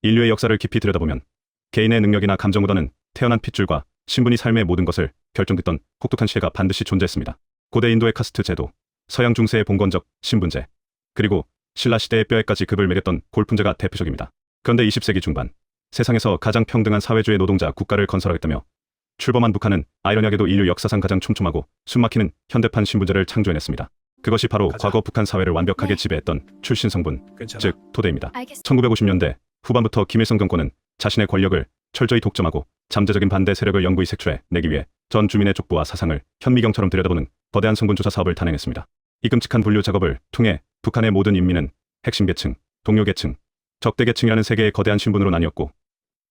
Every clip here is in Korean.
인류의 역사를 깊이 들여다보면 개인의 능력이나 감정보다는 태어난 핏줄과 신분이 삶의 모든 것을 결정짓던 혹독한 시대가 반드시 존재했습니다. 고대 인도의 카스트 제도, 서양 중세의 봉건적 신분제, 그리고 신라 시대의 뼈에까지 급을 매겼던 골품제가 대표적입니다. 그런데 20세기 중반, 세상에서 가장 평등한 사회주의 노동자 국가를 건설하겠다며 출범한 북한은 아이러니하게도 인류 역사상 가장 촘촘하고 숨막히는 현대판 신분제를 창조해냈습니다. 그것이 바로 과거 북한 사회를 완벽하게 지배했던 출신 성분, 즉 토대입니다. 1950년대 후반부터 김일성 정권은 자신의 권력을 철저히 독점하고 잠재적인 반대 세력을 영구히 색출해 내기 위해 전 주민의 족보와 사상을 현미경처럼 들여다보는 거대한 성분조사 사업을 단행했습니다. 이 끔찍한 분류 작업을 통해 북한의 모든 인민은 핵심 계층, 동료 계층, 적대 계층이라는 세 개의 거대한 신분으로 나뉘었고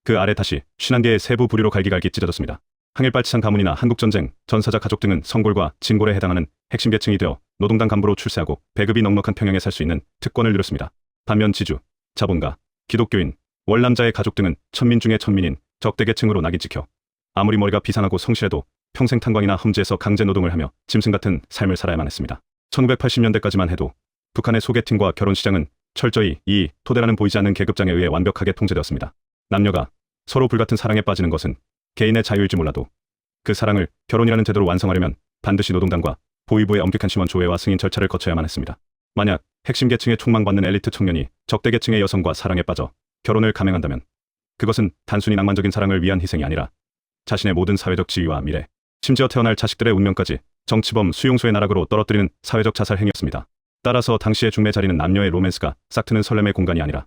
그 아래 다시 51개의 세부 부류로 갈기갈기 찢어졌습니다. 항일빨치산 가문이나 한국전쟁, 전사자 가족 등은 성골과 진골에 해당하는 핵심 계층이 되어 노동당 간부로 출세하고 배급이 넉넉한 평형에 살 수 있는 특권을 누렸습니다. 반면 지주, 자본가, 기독교인, 월남자의 가족 등은 천민 중의 천민인 적대 계층으로 낙인 찍혀 아무리 머리가 비상하고 성실해도 평생 탄광이나 험지에서 강제 노동을 하며 짐승 같은 삶을 살아야만 했습니다. 1980년대까지만 해도 북한의 소개팅과 결혼 시장은 철저히 이 토대라는 보이지 않는 계급장에 의해 완벽하게 통제되었습니다. 남녀가 서로 불같은 사랑에 빠지는 것은 개인의 자유일지 몰라도 그 사랑을 결혼이라는 제도로 완성하려면 반드시 노동당과 보위부의 엄격한 심원 조회와 승인 절차를 거쳐야만 했습니다. 만약 핵심 계층에 촉망받는 엘리트 청년이 적대 계층의 여성과 사랑에 빠져 결혼을 감행한다면 그것은 단순히 낭만적인 사랑을 위한 희생이 아니라 자신의 모든 사회적 지위와 미래, 심지어 태어날 자식들의 운명까지 정치범 수용소의 나락으로 떨어뜨리는 사회적 자살 행위였습니다. 따라서 당시의 중매 자리는 남녀의 로맨스가 싹트는 설렘의 공간이 아니라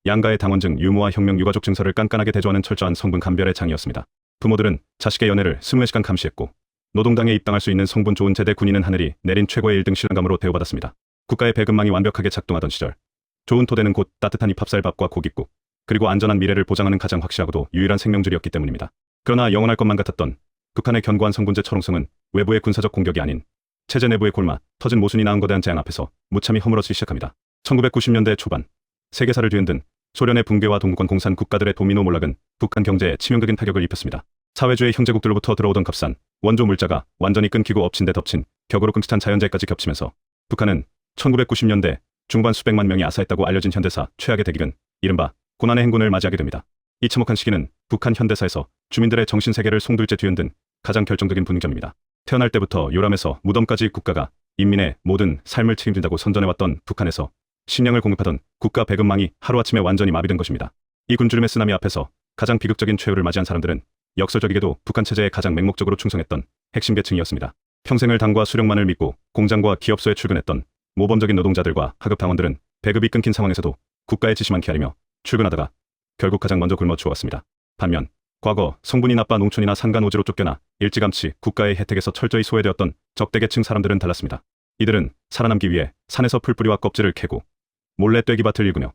양가의 당원증, 유무와 혁명, 유가족 증서를 깐깐하게 대조하는 철저한 성분 감별의 장이었습니다. 부모들은 자식의 연애를 24시간 감시했고 노동당에 입당할 수 있는 성분 좋은 제대 군인은 하늘이 내린 최고의 1등 신랑감으로 대우받았습니다. 국가의 배급망이 완벽하게 작동하던 시절, 좋은 토대는 곧 따뜻한 입합쌀밥과 고깃국, 그리고 안전한 미래를 보장하는 가장 확실하고도 유일한 생명줄이었기 때문입니다. 그러나 영원할 것만 같았던 북한의 견고한 성분제 철옹성은 외부의 군사적 공격이 아닌 체제 내부의 골마, 터진 모순이 낳은 거대한 재앙 앞에서 무참히 허물어지기 시작합니다. 1990년대 초반, 세계사를 뒤흔든 소련의 붕괴와 동구권 공산 국가들의 도미노 몰락은 북한 경제에 치명적인 타격을 입혔습니다. 사회주의 형제국들로부터 들어오던 값싼 원조 물자가 완전히 끊기고 엎친 데 덮친 격으로 끔찍한 자연재해까지 겹치면서 북한은 1990년대 중반 수백만 명이 아사했다고 알려진 현대사 최악의 대기근, 이른바 고난의 행군을 맞이하게 됩니다. 이 참혹한 시기는 북한 현대사에서 주민들의 정신세계를 송두리째 뒤흔든 가장 결정적인 분기점입니다. 태어날 때부터 요람에서 무덤까지 국가가 인민의 모든 삶을 책임진다고 선전해왔던 북한에서 식량을 공급하던 국가 배급망이 하루아침에 완전히 마비된 것입니다. 이 굶주림의 쓰나미 앞에서 가장 비극적인 최후를 맞이한 사람들은 역설적이게도 북한 체제에 가장 맹목적으로 충성했던 핵심 계층이었습니다. 평생을 당과 수령만을 믿고 공장과 기업소에 출근했던 모범적인 노동자들과 하급 당원들은 배급이 끊긴 상황에서도 국가의 지시만 기다리며 출근하다가 결국 가장 먼저 굶어 죽었습니다. 반면 과거 성분이 나빠 농촌이나 산간오지로 쫓겨나 일찌감치 국가의 혜택에서 철저히 소외되었던 적대계층 사람들은 달랐습니다. 이들은 살아남기 위해 산에서 풀뿌리와 껍질을 캐고 몰래 떼기밭을 일구며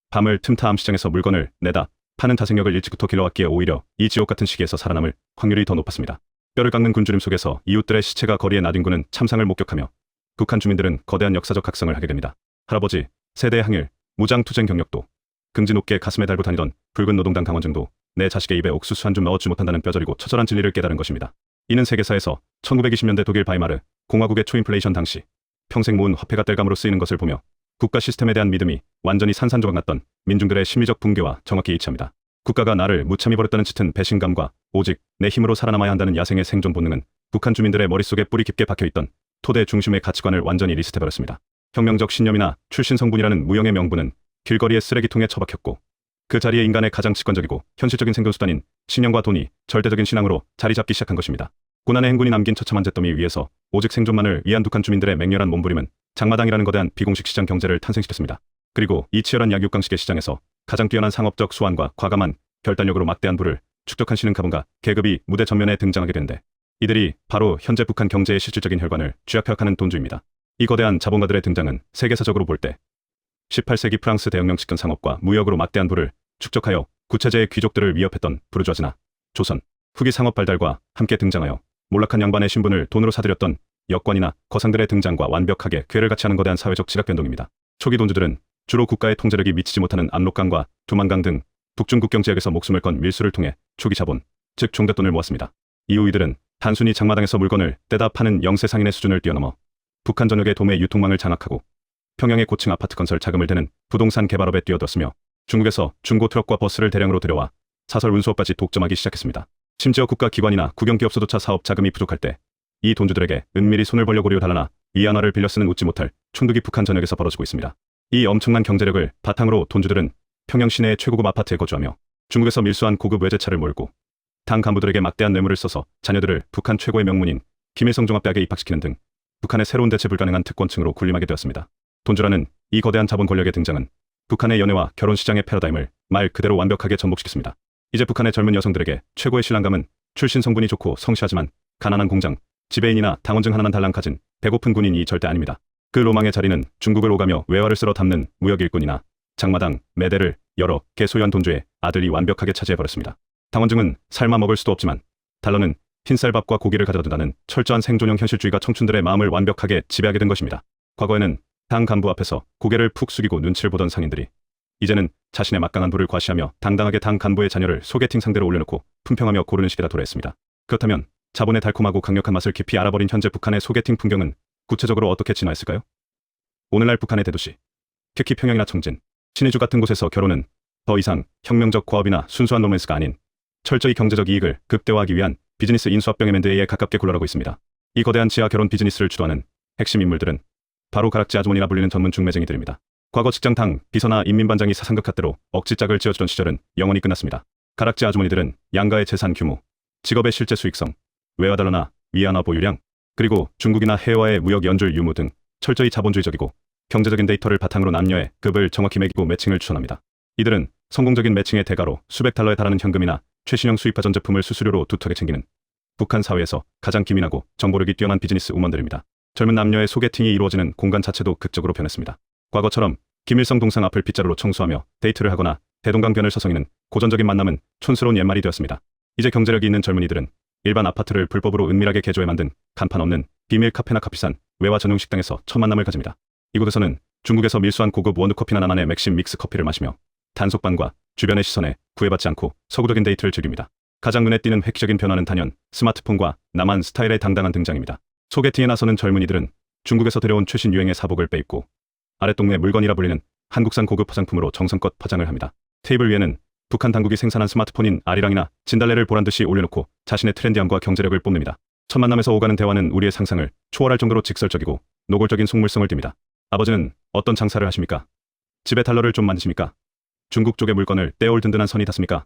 밤을 틈타 암시장에서 물건을 내다 파는 자생력을 일찍부터 길러왔기에 오히려 이 지옥 같은 시기에서 살아남을 확률이 더 높았습니다. 뼈를 깎는 굶주림 속에서 이웃들의 시체가 거리에 나뒹구는 참상을 목격하며 북한 주민들은 거대한 역사적 각성을 하게 됩니다. 할아버지, 세대의 항일, 무장투쟁 경력도 긍지 높게 가슴에 달고 다니던 붉은 노동당 당원증도 내 자식의 입에 옥수수 한 줌 넣어주지 못한다는 뼈저리고 처절한 진리를 깨달은 것입니다. 이는 세계사에서 1920년대 독일 바이마르 공화국의 초인플레이션 당시 평생 모은 화폐가 땔감으로 쓰이는 것을 보며 국가 시스템에 대한 믿음이 완전히 산산조각 났던 민중들의 심리적 붕괴와 정확히 일치합니다. 국가가 나를 무참히 버렸다는 짙은 배신감과 오직 내 힘으로 살아남아야 한다는 야생의 생존 본능은 북한 주민들의 머릿속에 뿌리 깊게 박혀있던 토대 중심의 가치관을 완전히 리스트해버렸습니다. 혁명적 신념이나 출신 성분이라는 무형의 명분은 길거리의 쓰레기통에 처박혔고 그 자리에 인간의 가장 직관적이고 현실적인 생존수단인 신념과 돈이 절대적인 신앙으로 자리 잡기 시작한 것입니다. 고난의 행군이 남긴 처참한 잿더미 위에서 오직 생존만을 위한 북한 주민들의 맹렬한 몸부림은 장마당이라는 거대한 비공식 시장 경제를 탄생시켰습니다. 그리고 이 치열한 약육강식의 시장에서 가장 뛰어난 상업적 수완과 과감한 결단력으로 막대한 부를 축적한 신흥가분과 계급이 무대 전면에 등장하게 되는데 이들이 바로 현재 북한 경제의 실질적인 혈관을 쥐약펴약하는 돈주입니다. 이 거대한 자본가들의 등장은 세계사적으로 볼 때 18세기 프랑스 대혁명 측근 상업과 무역으로 막대한 부를 축적하여 구체제의 귀족들을 위협했던 부르주아즈나 조선 후기 상업 발달과 함께 등장하여 몰락한 양반의 신분을 돈으로 사들였던 역관이나 거상들의 등장과 완벽하게 궤를 같이 하는 거대한 사회적 지각 변동입니다. 초기 돈주들은 주로 국가의 통제력이 미치지 못하는 압록강과 두만강 등 북중 국경 지역에서 목숨을 건 밀수를 통해 초기 자본, 즉 종잣돈을 모았습니다. 이후 이들은 단순히 장마당에서 물건을 떼다 파는 영세상인의 수준을 뛰어넘어 북한 전역의 도매 유통망을 장악하고 평양의 고층 아파트 건설 자금을 대는 부동산 개발업에 뛰어들었으며 중국에서 중고 트럭과 버스를 대량으로 들여와 사설 운수업까지 독점하기 시작했습니다. 심지어 국가기관이나 국영기업소조차 사업 자금이 부족할 때 이 돈주들에게 은밀히 손을 벌려 고리を달아나 위안화를 빌려 쓰는 웃지 못할 총독이 북한 전역에서 벌어지고 있습니다. 이 엄청난 경제력을 바탕으로 돈주들은 평양 시내의 최고급 아파트에 거주하며 중국에서 밀수한 고급 외제차를 몰고 당 간부들에게 막대한 뇌물을 써서 자녀들을 북한 최고의 명문인 김일성 종합대학에 입학시키는 등 북한의 새로운 대체 불가능한 특권층으로 군림하게 되었습니다. 돈주라는 이 거대한 자본 권력의 등장은 북한의 연애와 결혼 시장의 패러다임을 말 그대로 완벽하게 전복시켰습니다. 이제 북한의 젊은 여성들에게 최고의 신랑감은 출신 성분이 좋고 성실하지만 가난한 공장, 지배인이나 당원증 하나만 달랑 가진 배고픈 군인이 절대 아닙니다. 그 로망의 자리는 중국을 오가며 외화를 쓸어 담는 무역 일꾼이나 장마당, 매대를 여러 개 소유한 돈주의 아들이 완벽하게 차지해버렸습니다. 당원증은 삶아 먹을 수도 없지만 달러는 흰쌀밥과 고기를 가져다 준다는 철저한 생존형 현실주의가 청춘들의 마음을 완벽하게 지배하게 된 것입니다. 과거에는 당 간부 앞에서 고개를 푹 숙이고 눈치를 보던 상인들이 이제는 자신의 막강한 부를 과시하며 당당하게 당 간부의 자녀를 소개팅 상대로 올려놓고 품평하며 고르는 시기가 도래했습니다. 그렇다면 자본의 달콤하고 강력한 맛을 깊이 알아버린 현재 북한의 소개팅 풍경은 구체적으로 어떻게 진화했을까요? 오늘날 북한의 대도시, 특히 평양이나 청진, 신의주 같은 곳에서 결혼은 더 이상 혁명적 과업이나 순수한 로맨스가 아닌 철저히 경제적 이익을 극대화하기 위한 비즈니스 인수합병의 맨드에 가깝게 굴러가고 있습니다. 이 거대한 지하 결혼 비즈니스를 주도하는 핵심 인물들은 바로 가락지 아주머니라 불리는 전문 중매쟁이들입니다. 과거 직장당, 비서나 인민반장이 사상극 잣대로 억지짝을 지어주던 시절은 영원히 끝났습니다. 가락지 아주머니들은 양가의 재산 규모, 직업의 실제 수익성, 외화달러나 위안화 보유량, 그리고 중국이나 해외와의 무역 연줄 유무 등 철저히 자본주의적이고 경제적인 데이터를 바탕으로 남녀의 급을 정확히 매기고 매칭을 추천합니다. 이들은 성공적인 매칭의 대가로 수백 달러에 달하는 현금이나 최신형 수입화 전 제품을 수수료로 두텁게 챙기는 북한 사회에서 가장 기민하고 정보력이 뛰어난 비즈니스 우먼들입니다. 젊은 남녀의 소개팅이 이루어지는 공간 자체도 극적으로 변했습니다. 과거처럼 김일성 동상 앞을 빗자루로 청소하며 데이트를 하거나 대동강변을 서성이는 고전적인 만남은 촌스러운 옛말이 되었습니다. 이제 경제력이 있는 젊은이들은 일반 아파트를 불법으로 은밀하게 개조해 만든 간판 없는 비밀 카페나 값비싼 외화 전용 식당에서 첫 만남을 가집니다. 이곳에서는 중국에서 밀수한 고급 원두커피나 나만의 맥심 믹스 커피를 마시며 단속반과 주변의 시선에 구애받지 않고 서구적인 데이트를 즐깁니다. 가장 눈에 띄는 획기적인 변화는 단연 스마트폰과 남한 스타일의 당당한 등장입니다. 소개팅에 나서는 젊은이들은 중국에서 들여온 최신 유행의 사복을 빼입고 아랫동네 물건이라 불리는 한국산 고급 화장품으로 정성껏 화장을 합니다. 테이블 위에는 북한 당국이 생산한 스마트폰인 아리랑이나 진달래를 보란듯이 올려놓고 자신의 트렌디함과 경제력을 뽐냅니다. 첫 만남에서 오가는 대화는 우리의 상상을 초월할 정도로 직설적이고 노골적인 속물성을 띱니다. 아버지는 어떤 장사를 하십니까? 집에 달러를 좀 만드십니까? 중국 쪽의 물건을 떼올 든든한 선이 닿습니까?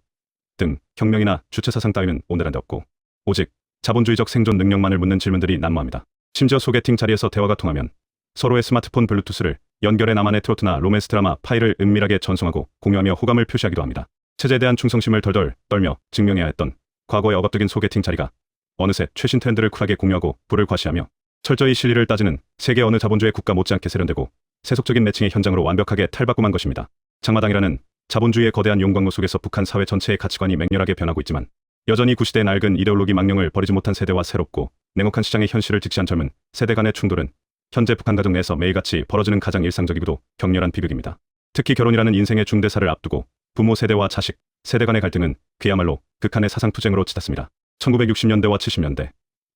등 혁명이나 주체사상 따위는 오늘한데 없고 오직 자본주의적 생존 능력만을 묻는 질문들이 난무합니다. 심지어 소개팅 자리에서 대화가 통하면 서로의 스마트폰 블루투스를 연결해 나만의 트로트나 로맨스 드라마 파일을 은밀하게 전송하고 공유하며 호감을 표시하기도 합니다. 체제에 대한 충성심을 덜덜 떨며 증명해야 했던 과거의 억압적인 소개팅 자리가 어느새 최신 트렌드를 쿨하게 공유하고 부를 과시하며 철저히 실리를 따지는 세계 어느 자본주의 국가 못지않게 세련되고 세속적인 매칭의 현장으로 완벽하게 탈바꿈한 것입니다. 장마당이라는 자본주의의 거대한 용광로 속에서 북한 사회 전체의 가치관이 맹렬하게 변하고 있지만 여전히 구시대의 낡은 이데올로기 망령을 버리지 못한 세대와 새롭고 냉혹한 시장의 현실을 직시한 젊은 세대 간의 충돌은 현재 북한 가정 내에서 매일같이 벌어지는 가장 일상적이고도 격렬한 비극입니다. 특히 결혼이라는 인생의 중대사를 앞두고 부모 세대와 자식 세대 간의 갈등은 그야말로 극한의 사상투쟁으로 치닫습니다. 1960년대와 70년대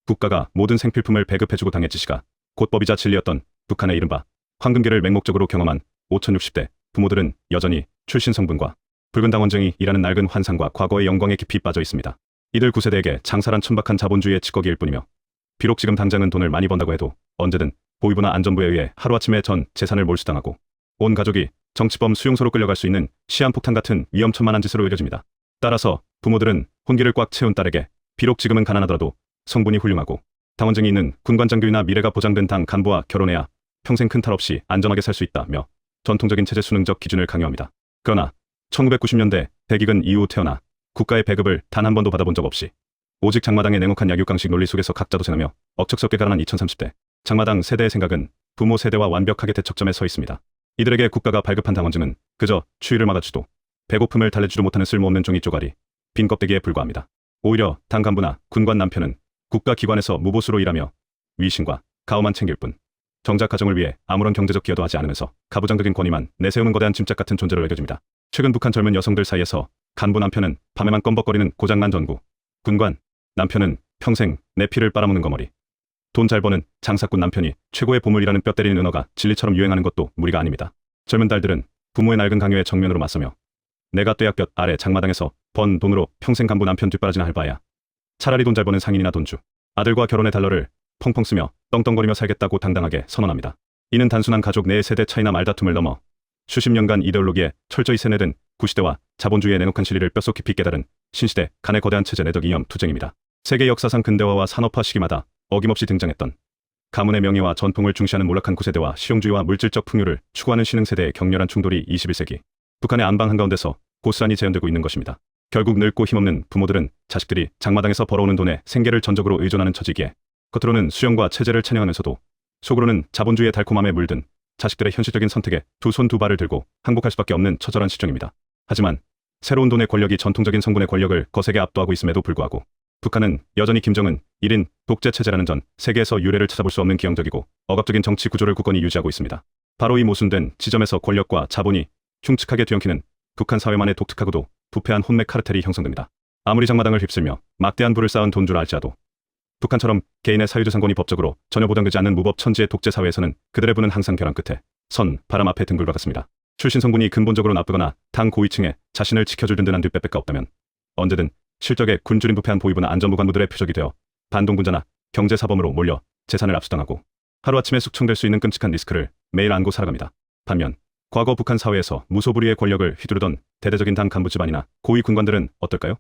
국가가 모든 생필품을 배급해주고 당의 지시가 곧 법이자 진리였던 북한의 이른바 황금기를 맹목적으로 경험한 5060대 부모들은 여전히 출신 성분과 붉은 당원증이 일하는 낡은 환상과 과거의 영광에 깊이 빠져 있습니다. 이들 9세대에게 장사란 천박한 자본주의의 찌꺼기일 뿐이며 비록 지금 당장은 돈을 많이 번다고 해도 언제든 보위부나 안전부에 의해 하루아침에 전 재산을 몰수당하고 온 가족이 정치범 수용소로 끌려갈 수 있는 시한폭탄 같은 위험천만한 짓으로 여겨집니다. 따라서 부모들은 혼기를 꽉 채운 딸에게 비록 지금은 가난하더라도 성분이 훌륭하고 당원증이 있는 군관장교이나 미래가 보장된 당 간부와 결혼해야 평생 큰 탈 없이 안전하게 살 수 있다며 전통적인 체제 수능적 기준을 강요합니다. 그러나 1990년대 대기근 이후 태어나 국가의 배급을 단 한 번도 받아본 적 없이 오직 장마당의 냉혹한 약육강식 논리 속에서 각자 도생하며 억척스럽게 가난한 2030대 장마당 세대의 생각은 부모 세대와 완벽하게 대척점에 서 있습니다. 이들에게 국가가 발급한 당원증은 그저 추위를 막아주도 배고픔을 달래주도 못하는 쓸모없는 종이 쪼가리, 빈 껍데기에 불과합니다. 오히려 당 간부나 군관 남편은 국가기관에서 무보수로 일하며 위신과 가오만 챙길 뿐 정작 가정을 위해 아무런 경제적 기여도 하지 않으면서 가부장적인 권위만 내세우는 거대한 짐짝 같은 존재로 여겨집니다. 최근 북한 젊은 여성들 사이에서 간부 남편은 밤에만 껌벅거리는 고장난 전구, 군관 남편은 평생 내 피를 빨아먹는 거머리, 돈 잘 버는 장사꾼 남편이 최고의 보물이라는 뼈 때리는 은어가 진리처럼 유행하는 것도 무리가 아닙니다. 젊은 딸들은 부모의 낡은 강요에 정면으로 맞서며 내가 뙤약볕 아래 장마당에서 번 돈으로 평생 간부 남편 뒷바라지나 할 바야. 차라리 돈 잘 버는 상인이나 돈주. 아들과 결혼의 달러를 펑펑 쓰며 떵떵거리며 살겠다고 당당하게 선언합니다. 이는 단순한 가족 내의 세대 차이나 말다툼을 넘어 수십 년간 이데올로기에 철저히 세뇌된 구시대와 자본주의의 냉혹한 진리를 뼛속 깊이 깨달은 신시대 간의 거대한 체제 내적 이념 투쟁입니다. 세계 역사상 근대화와 산업화 시기마다 어김없이 등장했던 가문의 명예와 전통을 중시하는 몰락한 구세대와 실용주의와 물질적 풍요를 추구하는 신흥세대의 격렬한 충돌이 21세기 북한의 안방 한가운데서 고스란히 재현되고 있는 것입니다. 결국 늙고 힘없는 부모들은 자식들이 장마당에서 벌어오는 돈에 생계를 전적으로 의존하는 처지기에 겉으로는 수영과 체제를 찬양하면서도 속으로는 자본주의의 달콤함에 물든 자식들의 현실적인 선택에 두 손 두 발을 들고 항복할 수밖에 없는 처절한 실정입니다. 하지만 새로운 돈의 권력이 전통적인 성군의 권력을 거세게 압도하고 있음에도 불구하고 북한은 여전히 김정은 1인 독재 체제라는 전 세계에서 유례를 찾아볼 수 없는 기형적이고 억압적인 정치 구조를 굳건히 유지하고 있습니다. 바로 이 모순된 지점에서 권력과 자본이 흉측하게 뒤엉키는 북한 사회만의 독특하고도 부패한 혼맥 카르텔이 형성됩니다. 아무리 장마당을 휩쓸며 막대한 부를 쌓은 돈줄 알지라도 북한처럼 개인의 사유재산권이 법적으로 전혀 보장되지 않는 무법 천지의 독재 사회에서는 그들의 부는 항상 벼랑 끝에 선, 바람 앞에 등불과 같습니다. 출신 성분이 근본적으로 나쁘거나 당 고위층에 자신을 지켜줄 든든한 뒷배빼가 없다면 언제든 실적에 굶주린 부패한 보위부나 안전부 관부들의 표적이 되어 반동군자나 경제사범으로 몰려 재산을 압수당하고 하루아침에 숙청될 수 있는 끔찍한 리스크를 매일 안고 살아갑니다. 반면 과거 북한 사회에서 무소불위의 권력을 휘두르던 대대적인 당 간부 집안이나 고위 군관들은 어떨까요?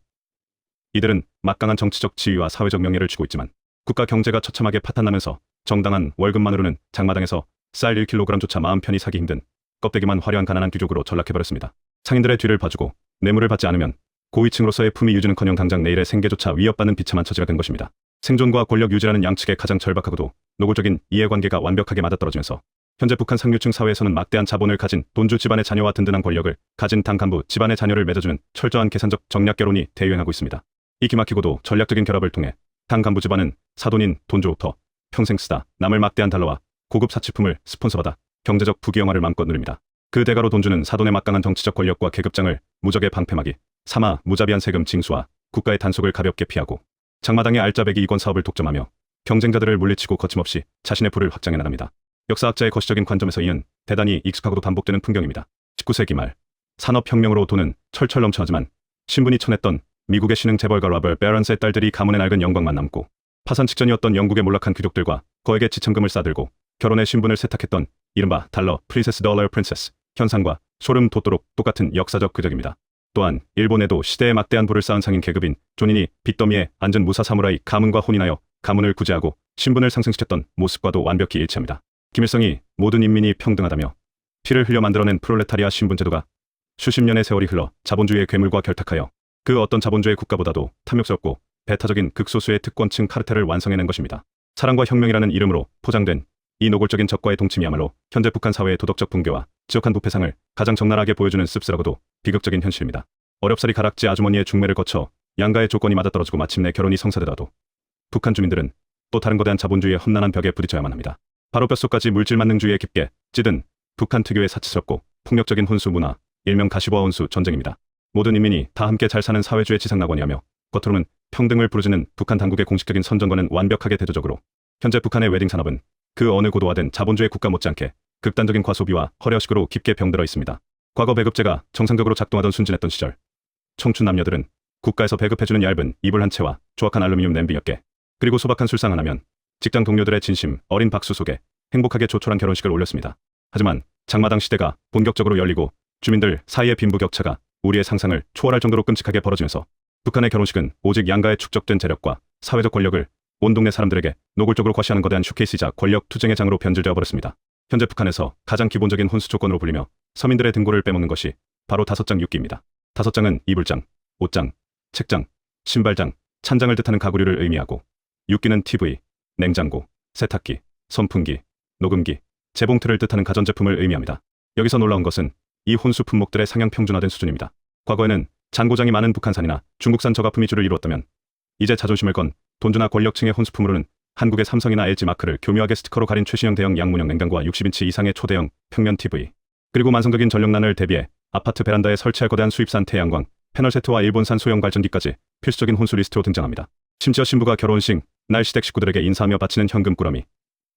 이들은 막강한 정치적 지위와 사회적 명예를 쥐고 있지만 국가 경제가 처참하게 파탄나면서 정당한 월급만으로는 장마당에서 쌀 1kg조차 마음 편히 사기 힘든 껍데기만 화려한 가난한 귀족으로 전락해버렸습니다. 상인들의 뒤를 봐주고 뇌물을 받지 않으면 고위층으로서의 품위 유지는커녕 당장 내일의 생계조차 위협받는 비참한 처지가 된 것입니다. 생존과 권력 유지라는 양측의 가장 절박하고도 노골적인 이해관계가 완벽하게 맞아떨어지면서 현재 북한 상류층 사회에서는 막대한 자본을 가진 돈주 집안의 자녀와 든든한 권력을 가진 당 간부 집안의 자녀를 맺어주는 철저한 계산적 정략 결혼이 대유행하고 있습니다. 이 기막히고도 전략적인 결합을 통해 당 간부 집안은 사돈인 돈주로부터 평생 쓰다 남을 막대한 달러와 고급 사치품을 스폰서받아 경제적 부귀영화를 마음껏 누립니다. 그 대가로 돈주는 사돈의 막강한 정치적 권력과 계급장을 무적의 방패막이 삼아 무자비한 세금 징수와 국가의 단속을 가볍게 피하고 장마당의 알짜배기 이권 사업을 독점하며 경쟁자들을 물리치고 거침없이 자신의 부를 확장해 나갑니다. 역사학자의 거시적인 관점에서 이은 대단히 익숙하고도 반복되는 풍경입니다. 19세기 말 산업혁명으로 돈은 철철 넘쳐나지만 신분이 천했던 미국의 신흥 재벌가 라벌 베런스의 딸들이 가문의 낡은 영광만 남고 파산 직전이었던 영국의 몰락한 귀족들과 거액의 지참금을 싸들고 결혼의 신분을 세탁했던 이른바 달러 프린세스 dollar princess 현상과 소름 돋도록 똑같은 역사적 그적입니다. 또한 일본에도 시대에 막대한 부를 쌓은 상인 계급인 존인이 빚더미에 앉은 무사 사무라이 가문과 혼인하여 가문을 구제하고 신분을 상승시켰던 모습과도 완벽히 일치합니다. 김일성이 모든 인민이 평등하다며 피를 흘려 만들어낸 프롤레타리아 신분제도가 수십 년의 세월이 흘러 자본주의의 괴물과 결탁하여 그 어떤 자본주의 국가보다도 탐욕스럽고 배타적인 극소수의 특권층 카르텔을 완성해낸 것입니다. 사랑과 혁명이라는 이름으로 포장된 이 노골적인 적과의 동침이야말로 현재 북한 사회의 도덕적 붕괴와 지역한 부패상을 가장 적나라하게 보여주는 씁쓸하고도 비극적인 현실입니다. 어렵사리 가락지 아주머니의 중매를 거쳐 양가의 조건이 맞아떨어지고 마침내 결혼이 성사되더라도 북한 주민들은 또 다른 거대한 자본주의의 험난한 벽에 부딪혀야만 합니다. 바로 뼛속까지 물질 만능주의에 깊게 찌든 북한 특유의 사치스럽고 폭력적인 혼수 문화, 일명 가시보아 혼수 전쟁입니다. 모든 인민이 다 함께 잘 사는 사회주의 지상낙원이하며 겉으로는 평등을 부르짖는 북한 당국의 공식적인 선전과는 완벽하게 대조적으로 현재 북한의 웨딩 산업은 그 어느 고도화된 자본주의 국가 못지않게 극단적인 과소비와 허례허식으로 깊게 병들어 있습니다. 과거 배급제가 정상적으로 작동하던 순진했던 시절 청춘 남녀들은 국가에서 배급해주는 얇은 이불 한 채와 조악한 알루미늄 냄비 몇 개, 그리고 소박한 술상 하나면 직장 동료들의 진심 어린 박수 속에 행복하게 조촐한 결혼식을 올렸습니다. 하지만 장마당 시대가 본격적으로 열리고 주민들 사이의 빈부격차가 우리의 상상을 초월할 정도로 끔찍하게 벌어지면서 북한의 결혼식은 오직 양가의 축적된 재력과 사회적 권력을 온 동네 사람들에게 노골적으로 과시하는 거대한 쇼케이스이자 권력 투쟁의 장으로 변질되어 버렸습니다. 현재 북한에서 가장 기본적인 혼수 조건으로 불리며 서민들의 등골을 빼먹는 것이 바로 5장 6기입니다. 5장은 이불장, 옷장, 책장, 신발장, 찬장을 뜻하는 가구류를 의미하고 6기는 TV, 냉장고, 세탁기, 선풍기, 녹음기, 재봉틀을 뜻하는 가전제품을 의미합니다. 여기서 놀라운 것은 이 혼수 품목들의 상향 평준화된 수준입니다. 과거에는 잔고장이 많은 북한산이나 중국산 저가품이 주를 이루었다면 이제 자존심을 건 돈주나 권력층의 혼수품으로는 한국의 삼성이나 LG 마크를 교묘하게 스티커로 가린 최신형 대형 양문형 냉장고와 60인치 이상의 초대형 평면 TV, 그리고 만성적인 전력난을 대비해 아파트 베란다에 설치할 거대한 수입산 태양광 패널 세트와 일본산 소형 발전기까지 필수적인 혼수 리스트로 등장합니다. 심지어 신부가 결혼식 날 시댁 식구들에게 인사하며 바치는 현금 꾸러미,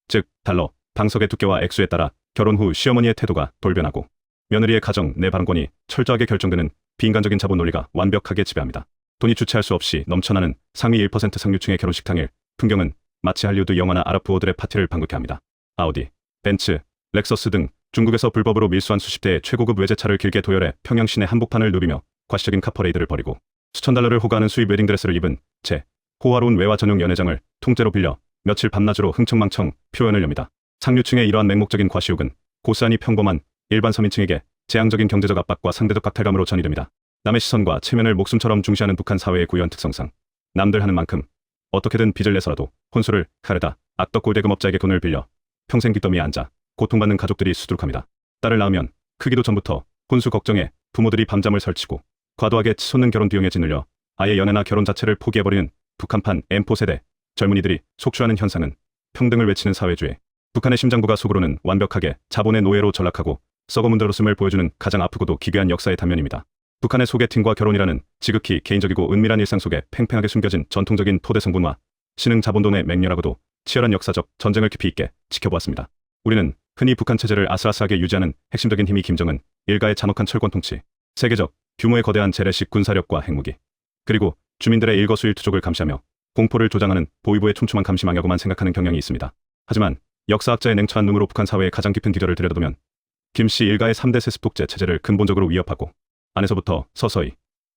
즉 달러, 방석의 두께와 액수에 따라 결혼 후 시어머니의 태도가 돌변하고 며느리의 가정 내 발언권이 철저하게 결정되는 비인간적인 자본 논리가 완벽하게 지배합니다. 돈이 주체할 수 없이 넘쳐나는 상위 1% 상류층의 결혼식 당일 풍경은 마치 할리우드 영화나 아랍 부호들의 파티를 방불케 합니다. 아우디, 벤츠, 렉서스 등 중국에서 불법으로 밀수한 수십 대의 최고급 외제차를 길게 도열해 평양 시내 한복판을 누비며 과시적인 카퍼레이드를 벌이고 수천 달러를 호가하는 수입 웨딩드레스를 입은 채 호화로운 외화 전용 연회장을 통째로 빌려 며칠 밤낮으로 흥청망청 표현을 엽니다. 상류층의 이러한 맹목적인 과시욕은 고스란히 평범한 일반 서민층에게 재앙적인 경제적 압박과 상대적 박탈감으로 전이됩니다. 남의 시선과 체면을 목숨처럼 중시하는 북한 사회의 구현 특성상 남들 하는 만큼 어떻게든 빚을 내서라도 혼수를 가르다 악덕 골대금업자에게 돈을 빌려 평생 빚더미에 앉아 고통받는 가족들이 수두룩합니다. 딸을 낳으면 크기도 전부터 혼수 걱정에 부모들이 밤잠을 설치고 과도하게 치솟는 결혼 비용에 짓눌려 아예 연애나 결혼 자체를 포기해버리는 북한판 M4 세대 젊은이들이 속출하는 현상은 평등을 외치는 사회주의. 북한의 심장부가 속으로는 완벽하게 자본의 노예로 전락하고 썩어문드러짐을 보여주는 가장 아프고도 기괴한 역사의 단면입니다. 북한의 소개팅과 결혼이라는 지극히 개인적이고 은밀한 일상 속에 팽팽하게 숨겨진 전통적인 토대 성분화, 신흥 자본론의 맹렬하고도 치열한 역사적 전쟁을 깊이 있게 지켜보았습니다. 우리는 흔히 북한 체제를 아슬아슬하게 유지하는 핵심적인 힘이 김정은 일가의 잔혹한 철권 통치, 세계적 규모의 거대한 재래식 군사력과 핵무기, 그리고 주민들의 일거수일투족을 감시하며 공포를 조장하는 보위부의 촘촘한 감시망이라고만 생각하는 경향이 있습니다. 하지만 역사학자의 냉철한 눈으로 북한 사회의 가장 깊은 기별을 들여다보면 김씨 일가의 3대 세습 독재 체제를 근본적으로 위협하고 안에서부터 서서히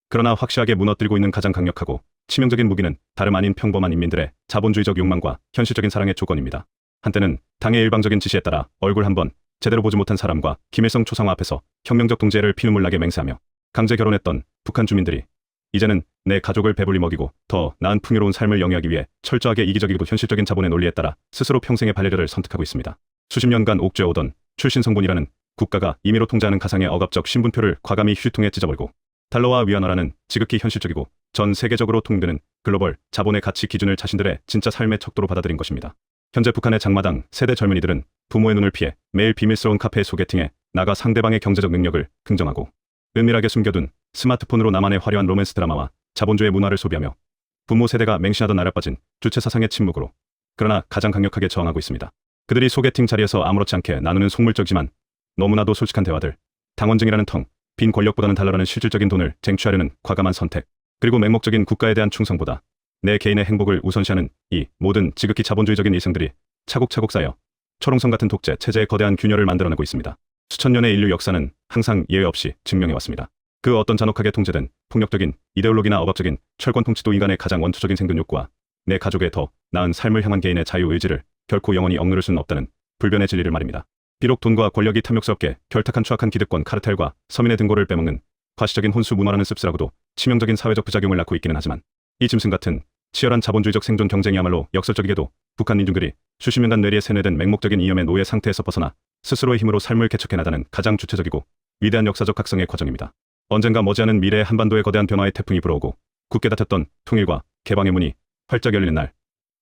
그러나 확실하게 무너뜨리고 있는 가장 강력하고 치명적인 무기는 다름 아닌 평범한 인민들의 자본주의적 욕망과 현실적인 사랑의 조건입니다. 한때는 당의 일방적인 지시에 따라 얼굴 한번 제대로 보지 못한 사람과 김일성 초상화 앞에서 혁명적 동지애를 피눈물 나게 맹세하며 강제 결혼했던 북한 주민들이 이제는 내 가족을 배불리 먹이고 더 나은 풍요로운 삶을 영위하기 위해 철저하게 이기적이고 현실적인 자본의 논리에 따라 스스로 평생의 반려자를 선택하고 있습니다. 수십 년간 옥죄어오던 출신 성분이라는 국가가 임의로 통제하는 가상의 억압적 신분표를 과감히 휴지통에 찢어버리고 달러와 위안화라는 지극히 현실적이고 전 세계적으로 통용되는 글로벌 자본의 가치 기준을 자신들의 진짜 삶의 척도로 받아들인 것입니다. 현재 북한의 장마당 세대 젊은이들은 부모의 눈을 피해 매일 비밀스러운 카페 소개팅에 나가 상대방의 경제적 능력을 긍정하고 은밀하게 숨겨둔 스마트폰으로 나만의 화려한 로맨스 드라마와 자본주의 문화를 소비하며 부모 세대가 맹신하던 나라빠진 주체 사상의 침묵으로 그러나 가장 강력하게 저항하고 있습니다. 그들이 소개팅 자리에서 아무렇지 않게 나누는 속물적이지만 너무나도 솔직한 대화들, 당원증이라는 텅 빈 권력보다는 달러라는 실질적인 돈을 쟁취하려는 과감한 선택, 그리고 맹목적인 국가에 대한 충성보다 내 개인의 행복을 우선시하는 이 모든 지극히 자본주의적인 일상들이 차곡차곡 쌓여 초롱성 같은 독재 체제의 거대한 균열을 만들어내고 있습니다. 수천 년의 인류 역사는 항상 예외 없이 증명해왔습니다. 그 어떤 잔혹하게 통제된 폭력적인 이데올로기나 억압적인 철권 통치도 인간의 가장 원초적인 생존 욕구와 내 가족의 더 나은 삶을 향한 개인의 자유의지를 결코 영원히 억누를 수는 없다는 불변의 진리를 말입니다. 비록 돈과 권력이 탐욕스럽게 결탁한 추악한 기득권 카르텔과 서민의 등골을 빼먹는 과시적인 혼수 문화라는 씁쓸하고도 치명적인 사회적 부작용을 낳고 있기는 하지만 이 짐승 같은 치열한 자본주의적 생존 경쟁이야말로 역설적이게도 북한 민중들이 수십 년간 뇌리에 세뇌된 맹목적인 이념의 노예 상태에서 벗어나 스스로의 힘으로 삶을 개척해 나가는 가장 주체적이고 위대한 역사적 각성의 과정입니다. 언젠가 머지않은 미래의 한반도의 거대한 변화의 태풍이 불어오고 굳게 닫혔던 통일과 개방의 문이 활짝 열리는 날,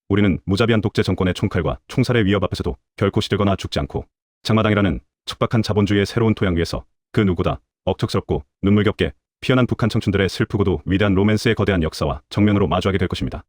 우리는 무자비한 독재 정권의 총칼과 총살의 위협 앞에서도 결코 시들거나 죽지 않고 장마당이라는 척박한 자본주의의 새로운 토양 위에서 그 누구보다 억척스럽고 눈물겹게 피어난 북한 청춘들의 슬프고도 위대한 로맨스의 거대한 역사와 정면으로 마주하게 될 것입니다.